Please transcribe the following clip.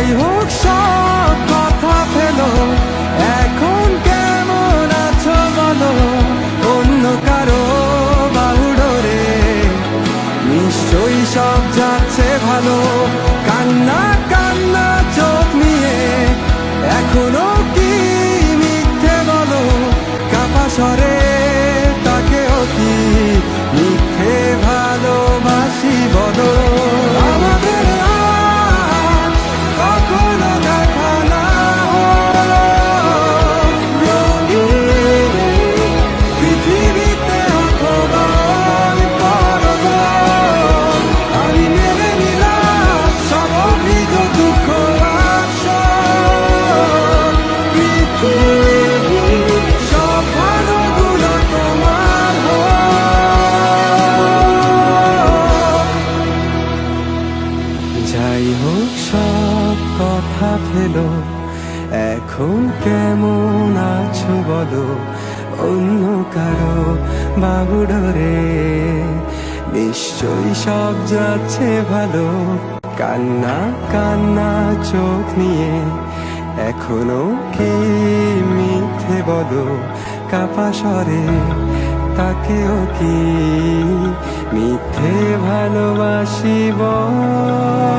যাই হোক সব কথা ফেলো, এখন কেমন আছো বলো, অন্য কারো বাহুডোরে নিশ্চয়ই সব যাচ্ছে ভালো। কান্না কান্না চোখ নিয়ে এখনো কি মিথ্যে বলো, কাপা স্বরে তাকেও কি মিথ্যে ভালোবাসি বলো। আমাদের আর কখনো দেখা না হলো, রঙিন পৃথিবীতে অপমান করবো। আমি মেনে নিলাম সব অভিযোগ, দুঃখ আর শোক। পৃথিবীর সব ভালোগুলো তোমার হোক। যাই হোক সব কথা ফেলো, এখন কেমন আছো বলো, অন্য কারো বাহুডোরে নিশ্চয়ই সব যাচ্ছে ভালো। কান্না কান্না চোখ নিয়ে এখনো কি মিথ্যে বলো, কাপা স্বরে তাকেও কি মিথ্যে ভালোবাসি বলো।